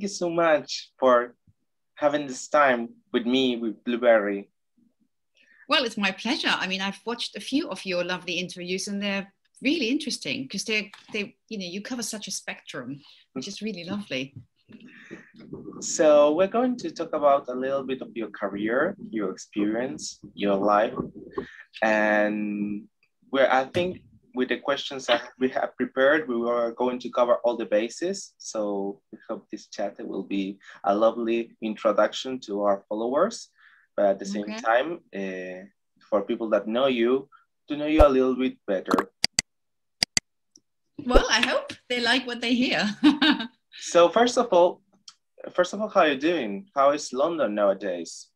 you so much for having this time with me, with Blueberry. Well, it's my pleasure. I mean, I've watched a few of your lovely interviews and they're really interesting because you cover such a spectrum, which is really lovely. So we're going to talk about a little bit of your career, your experience, your life. And I think with the questions that we have prepared, we were going to cover all the bases. So we hope this chat will be a lovely introduction to our followers, but at the same time, for people that know you, to know you a little bit better. Well, I hope they like what they hear. So first of all, how are you doing? How is London nowadays?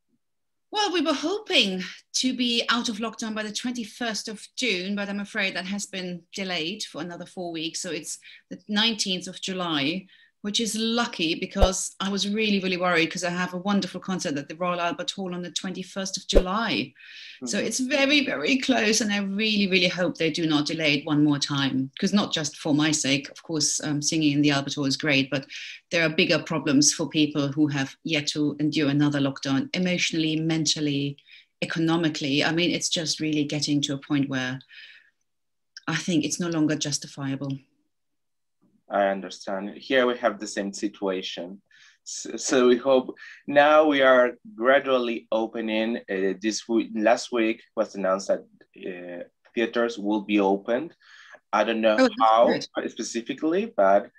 Well, we were hoping to be out of lockdown by the 21st of June, but I'm afraid that has been delayed for another 4 weeks. So it's the 19th of July, which is lucky because I was really, really worried because I have a wonderful concert at the Royal Albert Hall on the 21st of July. So it's very, very close. And I really, really hope they do not delay it one more time, because not just for my sake, of course, singing in the Albert Hall is great, but there are bigger problems for people who have yet to endure another lockdown, emotionally, mentally, economically. I mean, it's just really getting to a point where I think it's no longer justifiable. I understand. Here we have the same situation. So we hope now we are gradually opening. Last week was announced that theaters will be opened. I don't know how specifically, but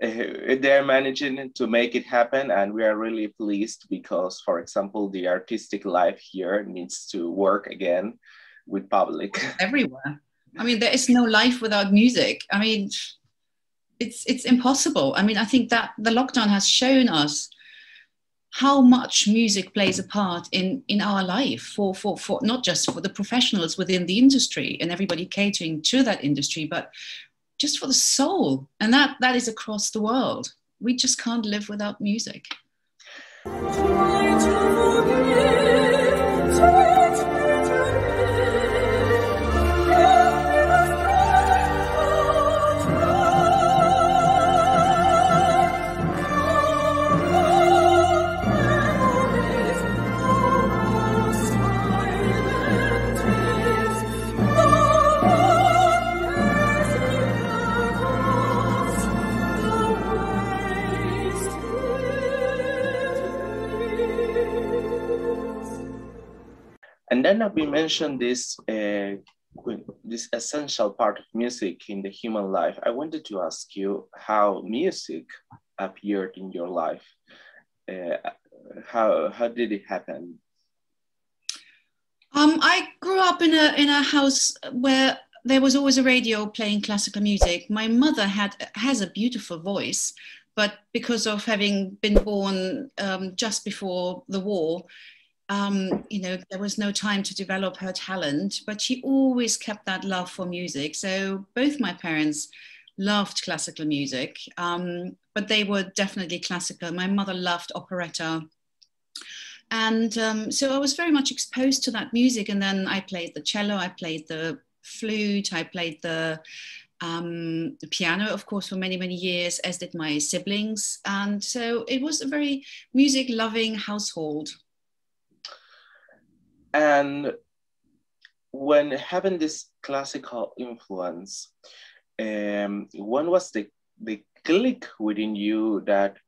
they're managing to make it happen. And we are really pleased because, for example, the artistic life here needs to work again with public. Everywhere. I mean, there is no life without music. I mean, it's impossible. I mean, I think that the lockdown has shown us how much music plays a part in our life for not just for the professionals within the industry and everybody catering to that industry, but just for the soul. And that is across the world. We just can't live without music. And then we mentioned this essential part of music in the human life. I wanted to ask you how music appeared in your life. How did it happen? I grew up in a house where there was always a radio playing classical music. My mother has a beautiful voice, but because of having been born just before the war, there was no time to develop her talent, but she always kept that love for music. So both my parents loved classical music, but they were definitely classical. My mother loved operetta. And so I was very much exposed to that music. And then I played the cello, I played the flute, I played the piano, of course, for many, many years, as did my siblings. And so it was a very music-loving household. And when having this classical influence, when was the click within you that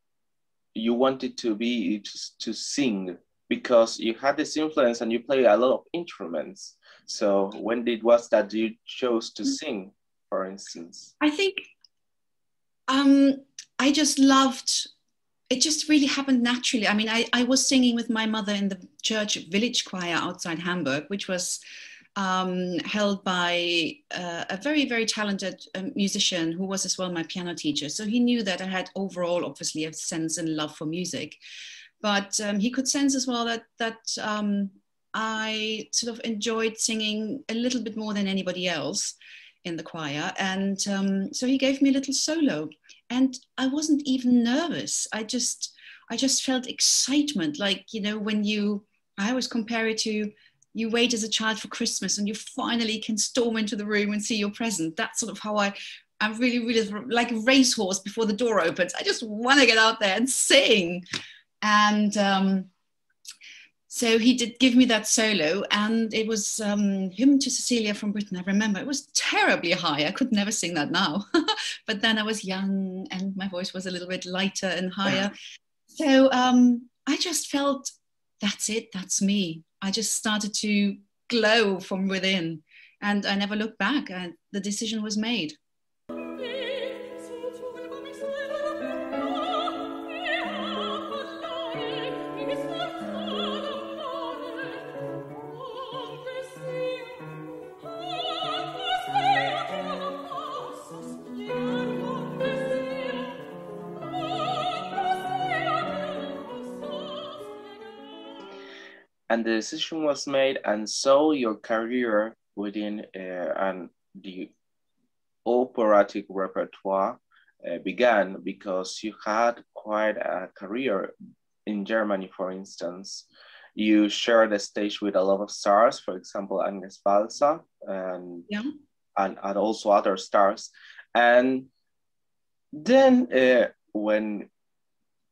you wanted to sing? Because you had this influence and you play a lot of instruments. So when was that you chose to sing, for instance? I think I just loved. It just really happened naturally. I mean, I was singing with my mother in the church village choir outside Hamburg, which was held by a very, very talented musician who was as well my piano teacher. So he knew that I had overall, obviously, a sense and love for music. But he could sense as well that I sort of enjoyed singing a little bit more than anybody else in the choir. And so he gave me a little solo. And I wasn't even nervous. I just felt excitement. Like, when I always compare it to, you wait as a child for Christmas and you finally can storm into the room and see your present. That's sort of how I I'm really, really like a racehorse before the door opens. I just want to get out there and sing. And so he did give me that solo, and it was Hymn to Cecilia from Britain. I remember it was terribly high. I could never sing that now. But then I was young and my voice was a little bit lighter and higher. So I just felt, that's it, that's me. I just started to glow from within, and I never looked back, and the decision was made. And the decision was made, and so your career within and the operatic repertoire began, because you had quite a career in Germany, for instance. You shared the stage with a lot of stars, for example, Agnes Balsa, and also other stars. And then when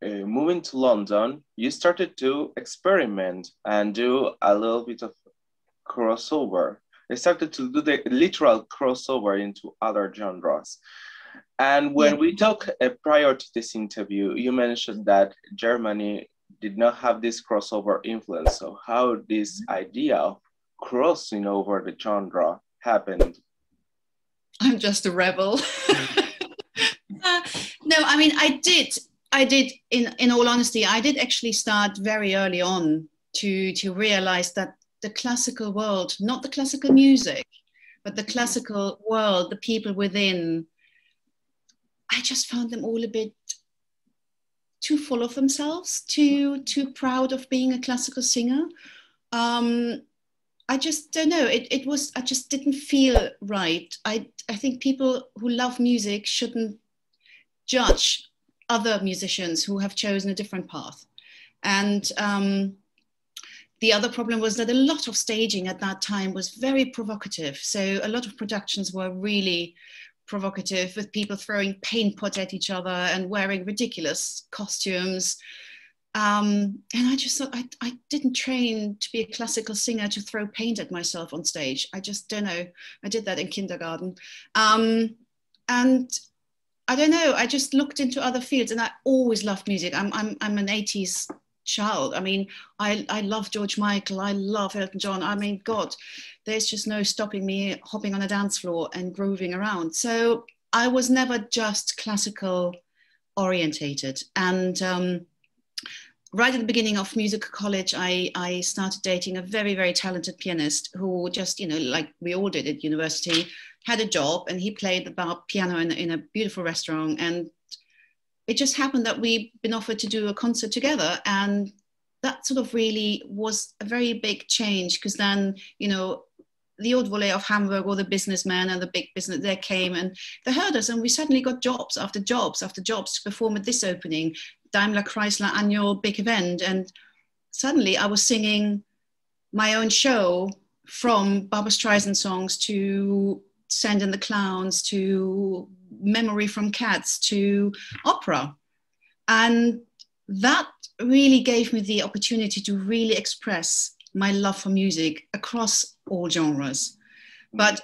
moving to London, you started to experiment and do a little bit of crossover. You started to do the literal crossover into other genres. And when we talked prior to this interview, you mentioned that Germany did not have this crossover influence. So how this idea of crossing over the genre happened? I'm just a rebel. No, I mean, I did, in all honesty, I did actually start very early on to realize that the classical world, not the classical music, but the classical world, the people within, I just found them all a bit too full of themselves, too proud of being a classical singer. I just don't know, I just didn't feel right. I think people who love music shouldn't judge other musicians who have chosen a different path. And the other problem was that a lot of staging at that time was very provocative. So a lot of productions were really provocative, with people throwing paint pot at each other and wearing ridiculous costumes. And I just thought, I didn't train to be a classical singer to throw paint at myself on stage. I just don't know. I did that in kindergarten. And I don't know, I just looked into other fields, and I always loved music. I'm an 80s child. I mean, I love George Michael, I love Elton John. I mean, God, there's just no stopping me hopping on a dance floor and grooving around. So I was never just classical orientated. And right at the beginning of music college, I started dating a very, very talented pianist who just, you know, like we all did at university, had a job, and he played the piano in a beautiful restaurant. And it just happened that we'd been offered to do a concert together. And that sort of really was a very big change, because then, you know, the old volley of Hamburg, or the businessmen and the big business, they came and they heard us, and we suddenly got jobs after jobs after jobs to perform at this opening, Daimler Chrysler annual big event. And suddenly I was singing my own show, from Barbra Streisand songs to Send in the Clowns to Memory from Cats to opera. And that really gave me the opportunity to really express my love for music across all genres. But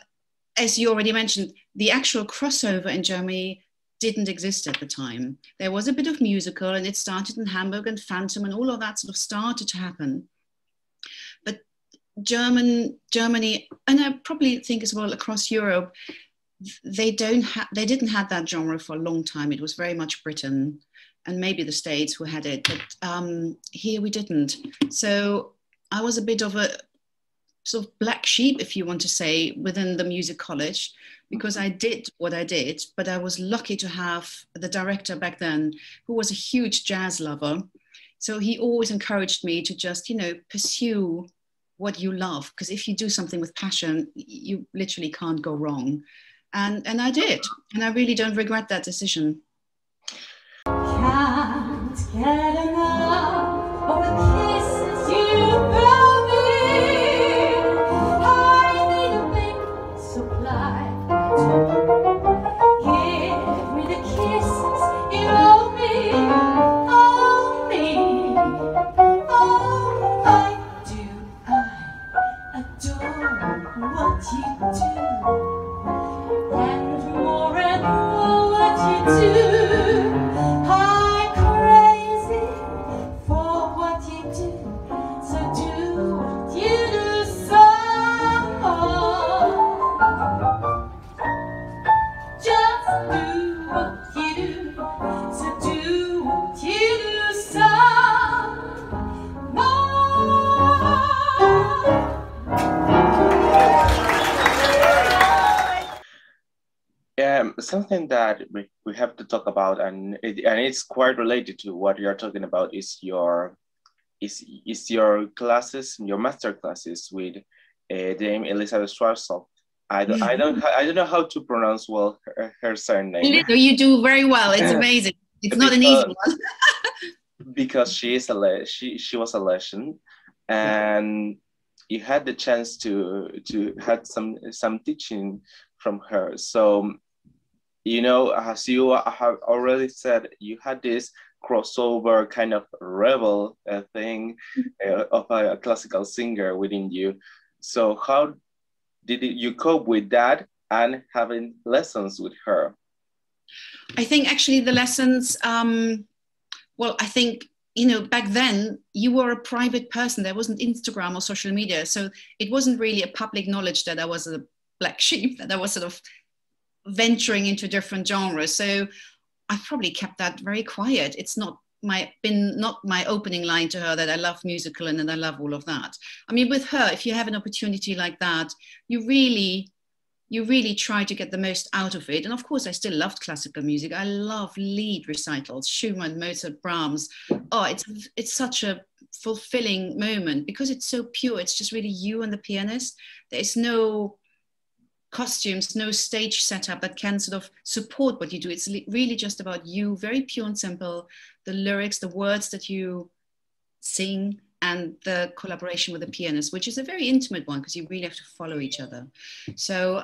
as you already mentioned, the actual crossover in Germany didn't exist at the time. There was a bit of musical, and it started in Hamburg and Phantom, and all of that sort of started to happen. But Germany, and I probably think as well across Europe, they didn't have that genre for a long time. It was very much Britain and maybe the States who had it, but here we didn't. So I was a bit of a sort of black sheep, if you want to say, within the music college, because I did what I did, but I was lucky to have the director back then, who was a huge jazz lover. So he always encouraged me to just, you know, pursue what you love, because if you do something with passion, you literally can't go wrong. And I did, and I really don't regret that decision. Can't get enough of the kisses you blow me. I need a big supply to give Something that we have to talk about, and it's quite related to what you're talking about, is your classes, your master classes with Dame Elisabeth Schwarzkopf. I don't know how to pronounce well her surname. You do very well. It's amazing. It's not an easy one. Because she was a legend, and you had the chance to have some teaching from her. So, you know, as you have already said, you had this crossover kind of rebel thing of a classical singer within you. So how did you cope with that and having lessons with her? I think actually the lessons, well, I think, you know, back then you were a private person. There wasn't Instagram or social media. So it wasn't really a public knowledge that I was a black sheep, that I was sort of venturing into different genres. So I probably kept that very quiet. It's not my opening line to her that I love musical and that I love all of that. I mean, with her, if you have an opportunity like that, you really try to get the most out of it. And of course, I still loved classical music. I love lead recitals, Schumann, Mozart, Brahms. Oh, it's such a fulfilling moment because it's so pure. It's just really you and the pianist. There's no costumes, no stage setup that can sort of support what you do. It's really just about you, very pure and simple. The lyrics, the words that you sing, and the collaboration with the pianist, which is a very intimate one because you really have to follow each other. So,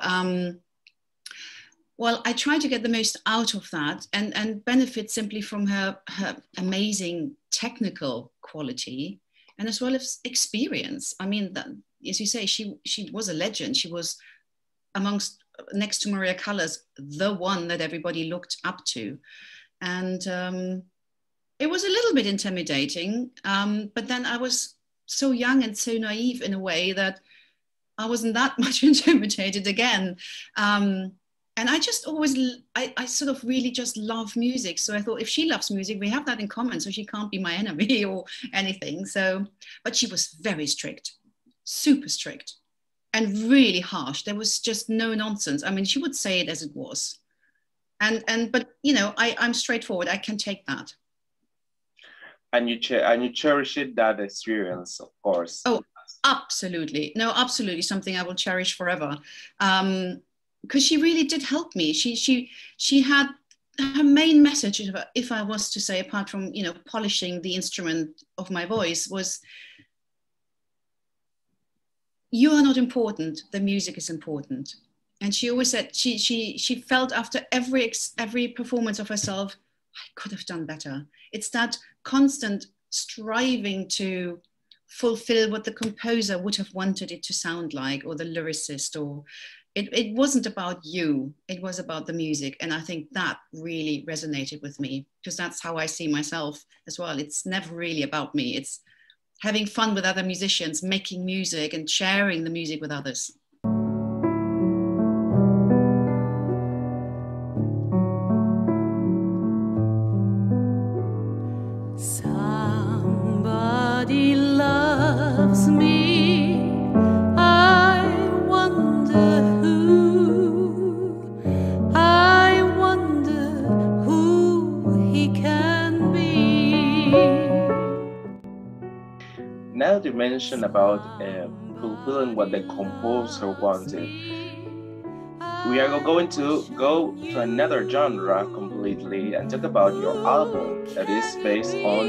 well, I try to get the most out of that and benefit simply from her amazing technical quality and as well as experience. I mean, as you say, she was a legend. She was next to Maria Callas, the one that everybody looked up to. And it was a little bit intimidating, but then I was so young and so naive in a way that I wasn't that much intimidated again. And I just I sort of really just love music. So I thought, if she loves music, we have that in common, so she can't be my enemy or anything. So, but she was very strict, super strict, and really harsh. There was just no nonsense. I mean, she would say it as it was. But you know, I'm straightforward. I can take that. And you cherish that experience, of course. Oh, absolutely. No, absolutely. Something I will cherish forever. Because she really did help me. She had her main message, if I was to say, apart from, you know, polishing the instrument of my voice, was, you are not important, the music is important. And she always said, she felt after every performance of herself, I could have done better. It's that constant striving to fulfill what the composer would have wanted it to sound like, or the lyricist, or it wasn't about you, it was about the music. And I think that really resonated with me, because that's how I see myself as well. It's never really about me. It's having fun with other musicians, making music and sharing the music with others. Somebody loves me, I wonder who he can be. Now you mentioned about fulfilling what the composer wanted. We are going to go to another genre completely and talk about your album that is based on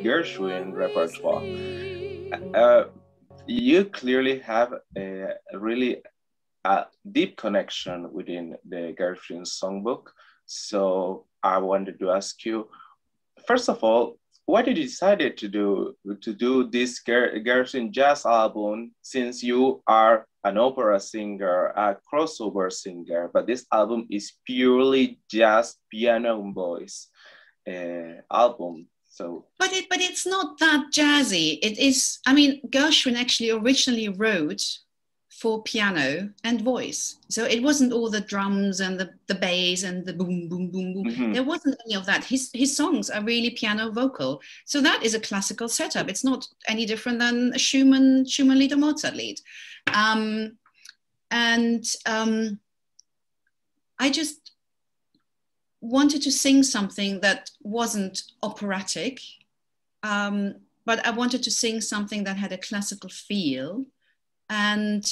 Gershwin repertoire. You clearly have a really deep connection within the Gershwin songbook. So I wanted to ask you, first of all, why did you decide to do this Gershwin jazz album, since you are an opera singer, a crossover singer, but this album is purely just piano and voice album. So, but it's not that jazzy. It is. I mean, Gershwin actually originally wrote for piano and voice, so it wasn't all the drums and the bass and the boom boom boom boom. mm-hmm. There wasn't any of that. His songs are really piano vocal, so that is a classical setup. It's not any different than a Schumann lead or Mozart lead, I just wanted to sing something that wasn't operatic, but I wanted to sing something that had a classical feel. And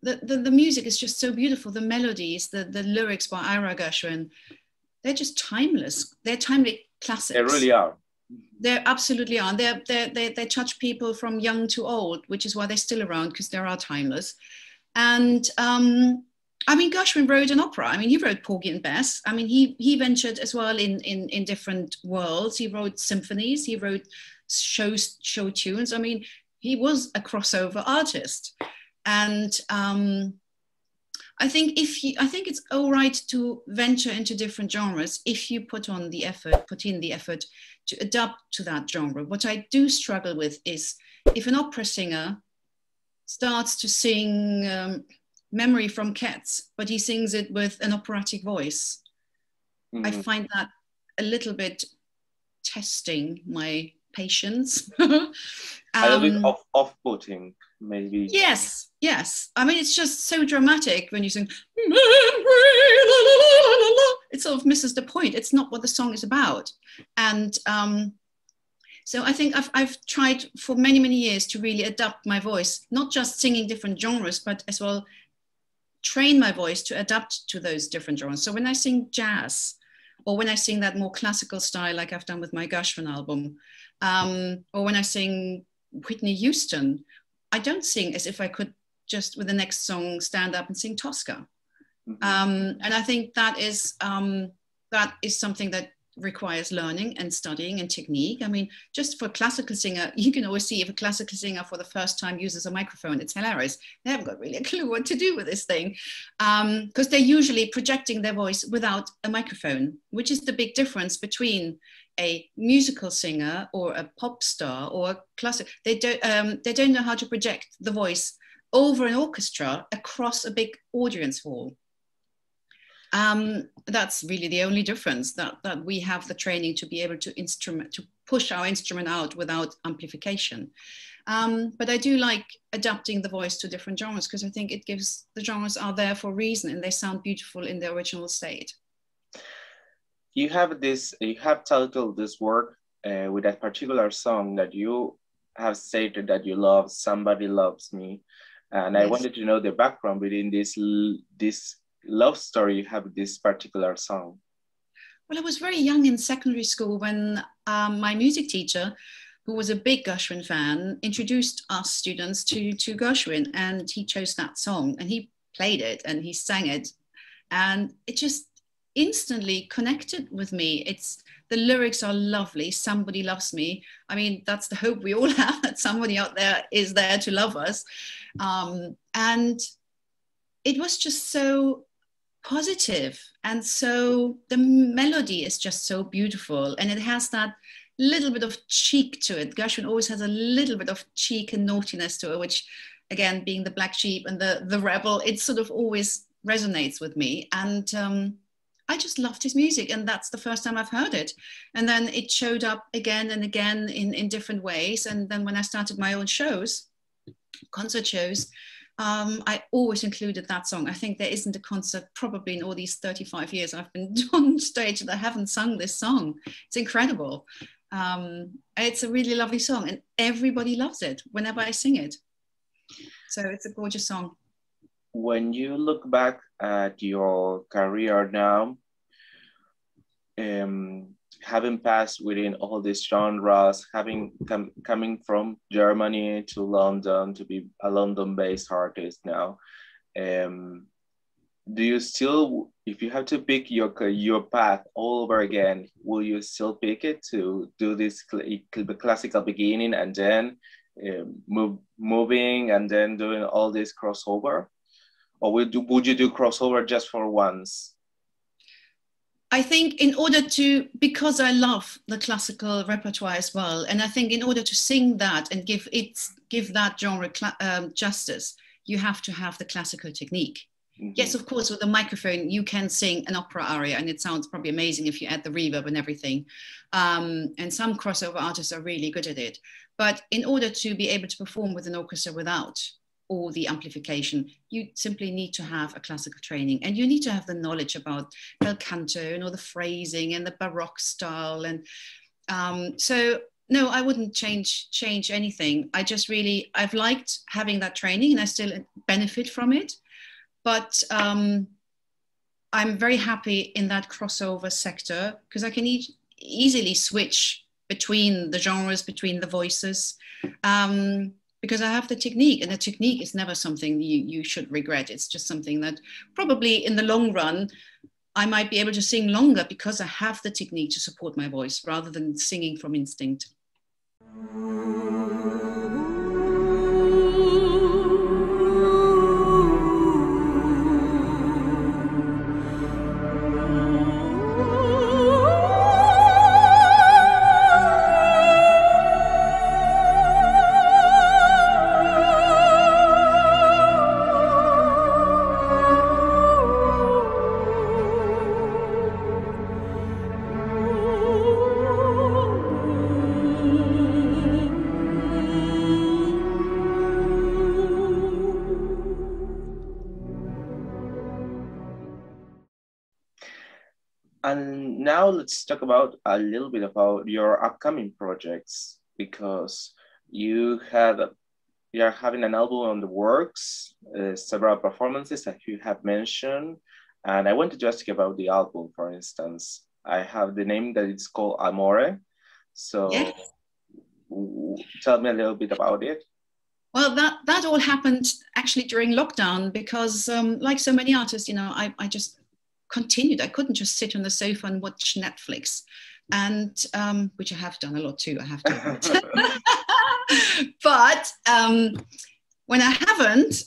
the music is just so beautiful. The melodies, the lyrics by Ira Gershwin, they're just timeless. They're timely classics. They really are. They absolutely are. They touch people from young to old, which is why they're still around, because they are timeless. And I mean, Gershwin wrote an opera. I mean, he wrote Porgy and Bess. I mean, he ventured as well in different worlds. He wrote symphonies. He wrote show tunes. I mean, he was a crossover artist. And I think it's all right to venture into different genres if you put in the effort to adapt to that genre. What I do struggle with is if an opera singer starts to sing Memory from Cats, but he sings it with an operatic voice. Mm-hmm. I find that a little bit testing my patience. A little bit off-putting, maybe. Yes. I mean, it's just so dramatic when you sing, it sort of misses the point. It's not what the song is about. And so I think I've tried for many, many years to really adapt my voice, not just singing different genres, but as well train my voice to adapt to those different genres. So when I sing jazz, or when I sing that more classical style, like I've done with my Gershwin album, or when I sing Whitney Houston, I don't sing as if I could just with the next song stand up and sing Tosca. Mm-hmm. And I think that is something that requires learning and studying and technique. I mean, just for a classical singer, you can always see if a classical singer for the first time uses a microphone, it's hilarious. They haven't got really a clue what to do with this thing, because they're usually projecting their voice without a microphone, which is the big difference between a musical singer or a pop star or a classic. They don't know how to project the voice over an orchestra across a big audience hall. That's really the only difference, that we have the training to be able to push our instrument out without amplification. But I do like adapting the voice to different genres, because I think it gives, the genres are there for a reason and they sound beautiful in their original state. You have titled this work with a particular song that you have stated that you love, Somebody Loves Me. And yes. I wanted to know the background within this love story you have with this particular song. Well, I was very young in secondary school when my music teacher, who was a big Gershwin fan, introduced us students to Gershwin, and he chose that song and he played it and he sang it, and it just instantly connected with me. The lyrics are lovely. Somebody loves me. I mean, that's the hope we all have, that somebody out there is there to love us. And it was just so positive, and so the melody is just so beautiful, and it has that little bit of cheek to it. Gershwin always has a little bit of cheek and naughtiness to it, which, again, being the black sheep and the rebel, it sort of always resonates with me. And I just loved his music, and that's the first time I've heard it. And then it showed up again and again in different ways. And then when I started my own shows, concert shows, I always included that song. I think there isn't a concert probably in all these 35 years I've been on stage that I haven't sung this song. It's incredible. It's a really lovely song, and everybody loves it whenever I sing it. So it's a gorgeous song. When you look back at your career now, having passed within all these genres, coming from Germany to London to be a London-based artist now, do you still, if you have to pick your path all over again, will you still pick it to do this classical beginning and then moving and then doing all this crossover? Or would you do crossover just for once? I think in order to, because I love the classical repertoire as well, and I think in order to sing that and give that genre justice, you have to have the classical technique. Mm-hmm. Yes, of course, with a microphone, you can sing an opera aria and it sounds probably amazing if you add the reverb and everything. And some crossover artists are really good at it. But in order to be able to perform with an orchestra without all the amplification, you simply need to have a classical training, and you need to have the knowledge about bel canto and all the phrasing and the Baroque style. And so no, I wouldn't change anything. I've liked having that training and I still benefit from it. But I'm very happy in that crossover sector because I can easily switch between the genres, between the voices. Because I have the technique, and the technique is never something you should regret. It's just something that probably in the long run, I might be able to sing longer because I have the technique to support my voice rather than singing from instinct. And now let's talk about a little bit about your upcoming projects, because you're having an album on the works, several performances that you have mentioned. And I wanted to ask you about the album, for instance. I have the name that it's called Amore. So yes. Tell me a little bit about it. Well, that all happened actually during lockdown because like so many artists, I just continued. I couldn't just sit on the sofa and watch Netflix, and which I have done a lot too, I have to admit. But when I haven't,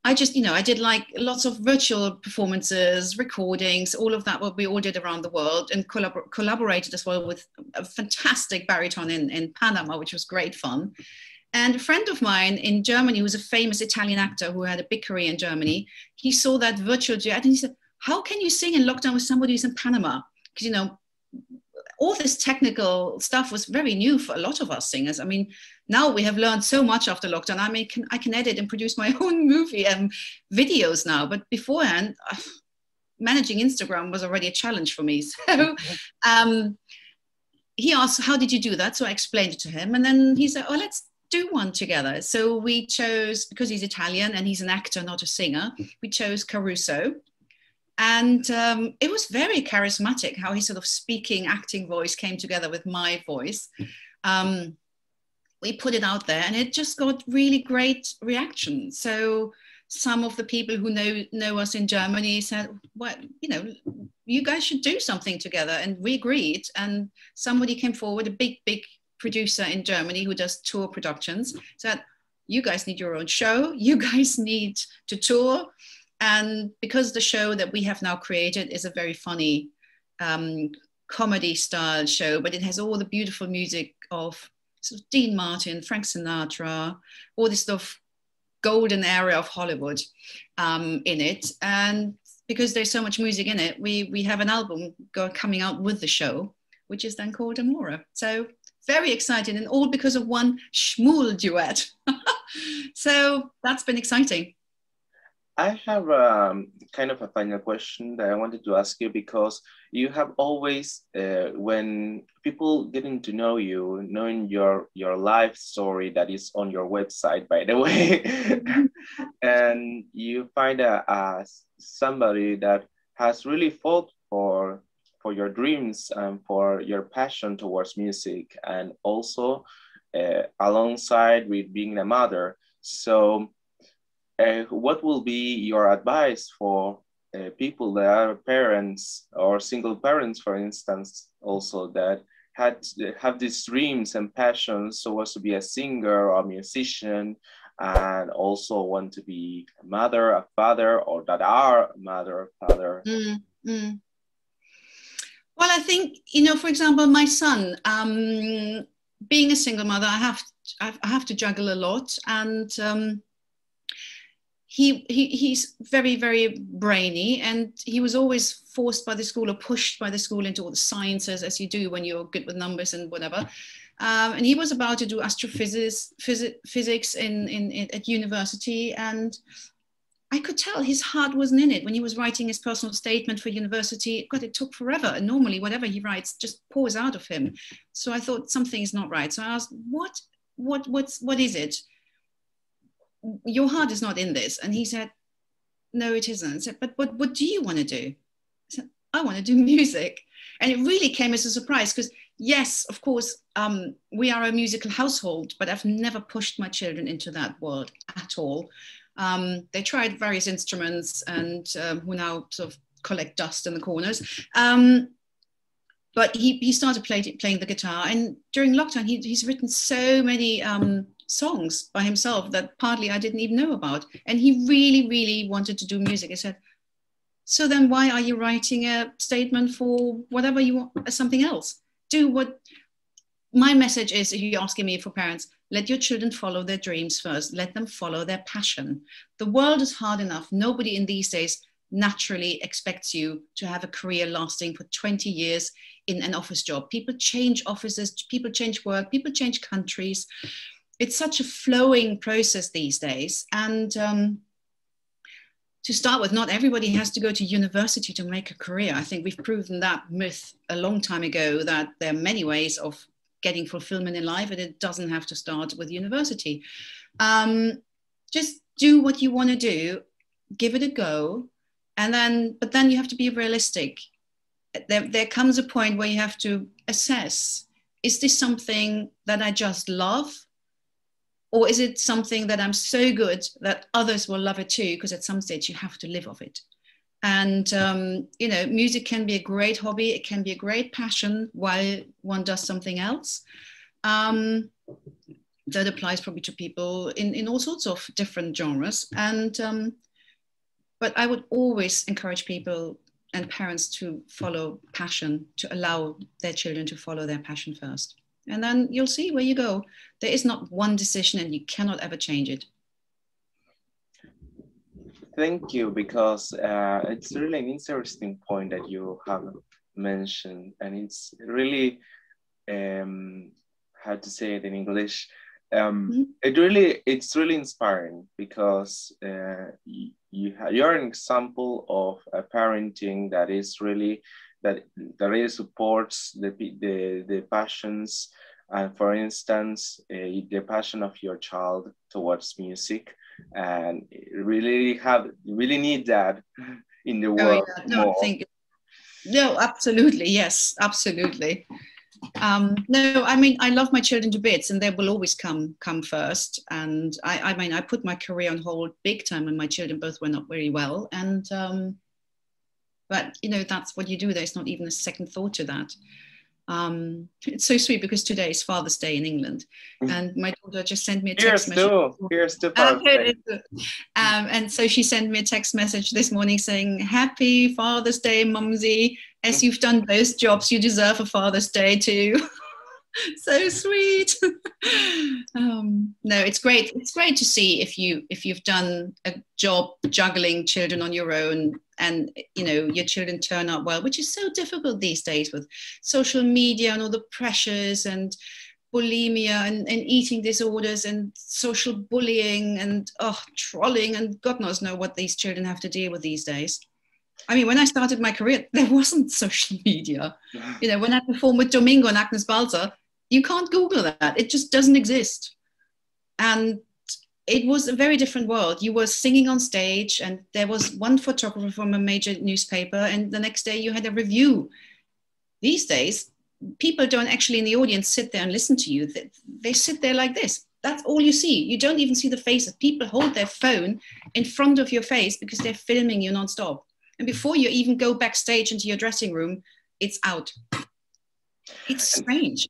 I just, I did like lots of virtual performances, recordings, all of that, what we all did around the world, and collaborated as well with a fantastic baritone in Panama, which was great fun. And a friend of mine in Germany, who was a famous Italian actor who had a big career in Germany, he saw that virtual duet and he said, how can you sing in lockdown with somebody who's in Panama? Because, all this technical stuff was very new for a lot of us singers. I mean, now we have learned so much after lockdown. I can edit and produce my own movie and videos now. But beforehand, managing Instagram was already a challenge for me. So he asked, how did you do that? So I explained it to him. And then he said, oh, let's do one together. So we chose, because he's Italian and he's an actor, not a singer, we chose Caruso. And it was very charismatic how his sort of speaking, acting voice came together with my voice. We put it out there and it just got really great reaction. So some of the people who know us in Germany said, well, you guys should do something together. And we agreed. And somebody came forward, a big producer in Germany who does tour productions, said, you guys need your own show, you guys need to tour. And because the show that we have now created is a very funny comedy style show, but it has all the beautiful music of sort of Dean Martin, Frank Sinatra, all this stuff, golden era of Hollywood in it. And because there's so much music in it, we have an album coming out with the show, which is then called Amore. So very excited, and all because of one Schmool duet. So that's been exciting. I have kind of a final question that I wanted to ask you, because you have always, when people getting to know you, knowing your life story that is on your website, by the way, and you find somebody that has really fought for your dreams and for your passion towards music, and also alongside with being a mother. So what will be your advice for people that are parents or single parents, for instance, also that have these dreams and passions, so was to be a singer or a musician, and also want to be a mother, a father, or that are a mother or father? Well, I think, you know, for example, my son, being a single mother, I have to juggle a lot, and he's very, very brainy, and he was always forced by the school or pushed by the school into all the sciences, as you do when you're good with numbers and whatever. And he was about to do astrophysics at university, and I could tell his heart wasn't in it when he was writing his personal statement for university. God, it took forever. And normally, whatever he writes just pours out of him. So I thought something is not right. So I asked, what is it? Your heart is not in this. And he said, no, it isn't. I said, but what do you want to do? I said, I want to do music. And it really came as a surprise because, yes, of course, we are a musical household, but I've never pushed my children into that world at all. They tried various instruments and who now sort of collect dust in the corners. But he started playing the guitar. And during lockdown, he's written so many songs by himself that partly I didn't even know about. And he really, really wanted to do music. I said, so then why are you writing a statement for whatever you want, something else? Do what my message is, if you're asking me for parents, let your children follow their dreams first. Let them follow their passion. The world is hard enough. Nobody in these days naturally expects you to have a career lasting for 20 years in an office job. People change offices, people change work, people change countries. It's such a flowing process these days. And to start with, not everybody has to go to university to make a career. I think we've proven that myth a long time ago, that there are many ways of getting fulfillment in life, and it doesn't have to start with university. Just do what you want to do, give it a go, and but then you have to be realistic. There comes a point where you have to assess, is this something that I just love? Or is it something that I'm so good that others will love it too? Because at some stage you have to live off it. And, you know, music can be a great hobby. It can be a great passion while one does something else. That applies probably to people in all sorts of different genres. And, but I would always encourage people and parents to follow passion, to allow their children to follow their passion first. And then you'll see where you go. There is not one decision and you cannot ever change it. Thank you, because it's really an interesting point that you have mentioned, and it's really, how to say it in English, it's really inspiring, because you're an example of a parenting that is really, that really supports the passions, and for instance, the passion of your child towards music. And really need that in the world. No, absolutely, yes, absolutely. No, I mean, I love my children to bits, and they will always come first. And I mean, I put my career on hold big time when my children both were not very well. And but you know, that's what you do. There's not even a second thought to that. It's so sweet because today is Father's Day in England, and my daughter just sent me a text message. Here's to Father's Day. And so she sent me a text message this morning saying, "Happy Father's Day, Mumsy. As you've done both jobs, you deserve a Father's Day too." So sweet. No, it's great. It's great to see if you've done a job juggling children on your own, and you know your children turn out well, which is so difficult these days with social media and all the pressures and bulimia and eating disorders and social bullying and trolling and God knows what these children have to deal with these days. I mean, when I started my career, there wasn't social media. You know, when I performed with Domingo and Agnes Balzer, you can't Google that. It just doesn't exist. And it was a very different world. You were singing on stage, and there was one photographer from a major newspaper, and the next day you had a review. These days, people don't actually in the audience sit there and listen to you. They sit there like this. That's all you see. You don't even see the faces. People hold their phone in front of your face because they're filming you nonstop. And before you even go backstage into your dressing room, it's out. It's strange.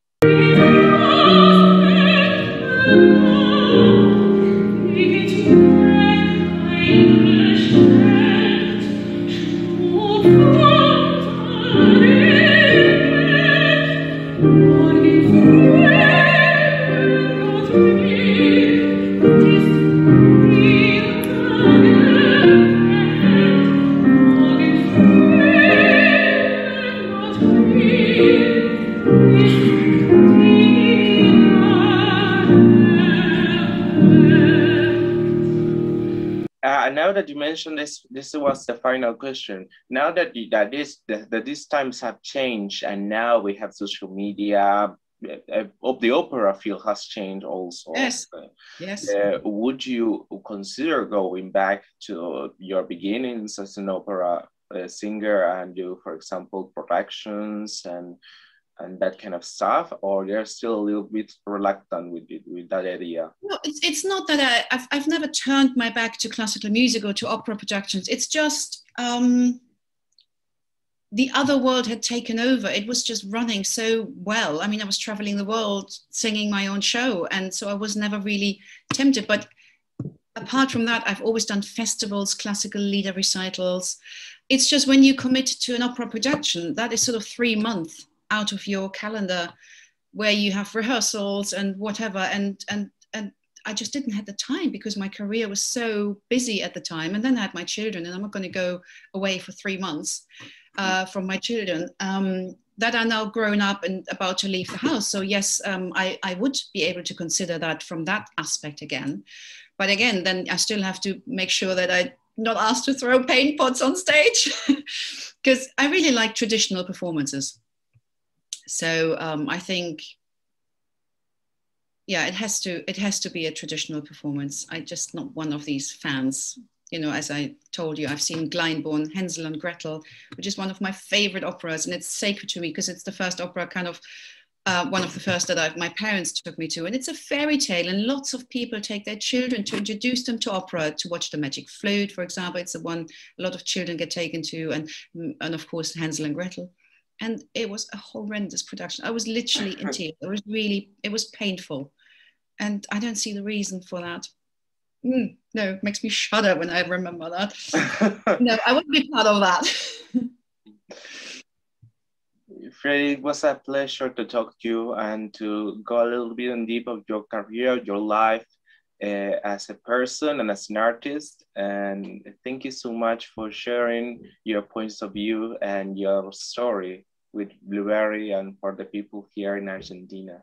Now that you mentioned this, this was the final question. Now that these times have changed, and now we have social media, the opera field has changed also. Yes. Yes. Would you consider going back to your beginnings as an opera singer and do, for example, productions and that kind of stuff, or you're still a little bit reluctant with that idea? No, it's not that I've never turned my back to classical music or to opera productions. It's just the other world had taken over. It was just running so well. I mean, I was traveling the world singing my own show, and so I was never really tempted. But apart from that, I've always done festivals, classical leader recitals. It's just when you commit to an opera production, that is sort of 3 months out of your calendar where you have rehearsals and whatever. And I just didn't have the time because my career was so busy at the time. And then I had my children, and I'm not going to go away for 3 months from my children that are now grown up and about to leave the house. So yes, I would be able to consider that from that aspect again. But again, then I still have to make sure that I'm not asked to throw paint pots on stage because I really like traditional performances. So I think, yeah, it has to be a traditional performance. I'm just not one of these fans. You know, as I told you, I've seen Glyndebourne, Hänsel and Gretel, which is one of my favorite operas, and it's sacred to me because it's the first opera, kind of one of the first that my parents took me to, and it's a fairy tale, and lots of people take their children to introduce them to opera, to watch the Magic Flute, for example. It's the one a lot of children get taken to, and of course Hänsel and Gretel. And it was a horrendous production. I was literally in tears. It was painful. And I don't see the reason for that. No, it makes me shudder when I remember that. No, I wouldn't be part of that. Freddie, it was a pleasure to talk to you and to go a little bit in deep of your career, your life as a person and as an artist. And thank you so much for sharing your points of view and your story with Blueberry and for the people here in Argentina.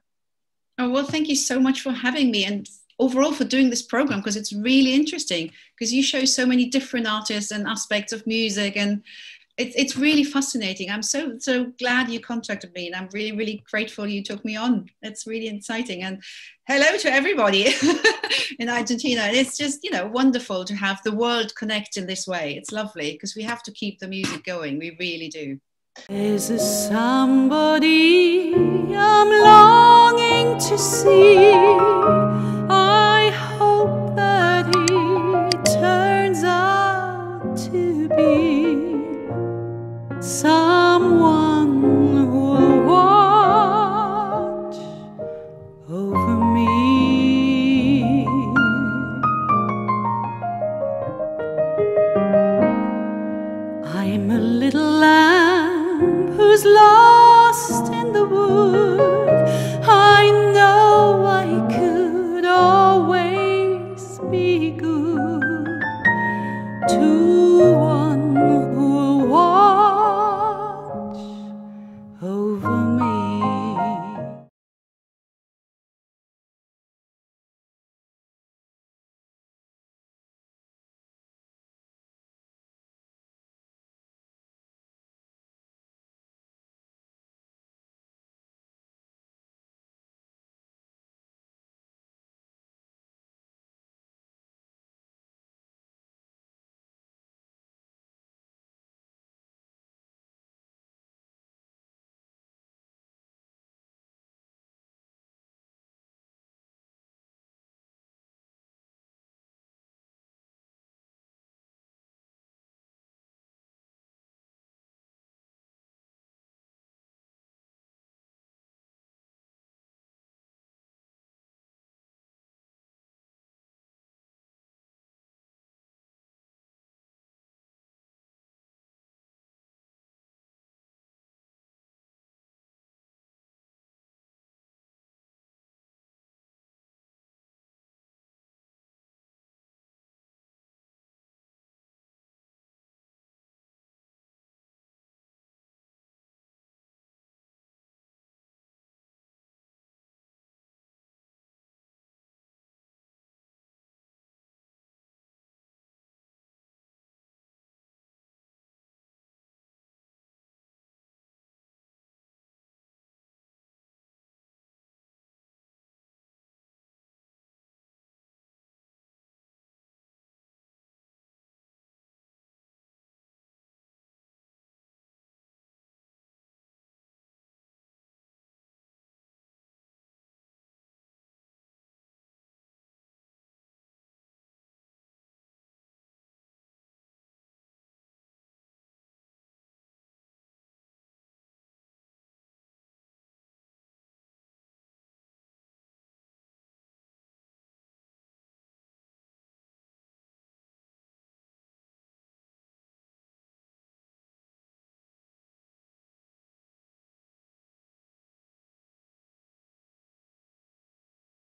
Oh, well, thank you so much for having me, and overall for doing this program, because it's really interesting because you show so many different artists and aspects of music, and it's really fascinating. I'm so glad you contacted me, and I'm really, really grateful you took me on. It's really exciting. And hello to everybody in Argentina. And it's just, you know, wonderful to have the world connect in this way. It's lovely because we have to keep the music going. We really do. There's a somebody I'm longing to see.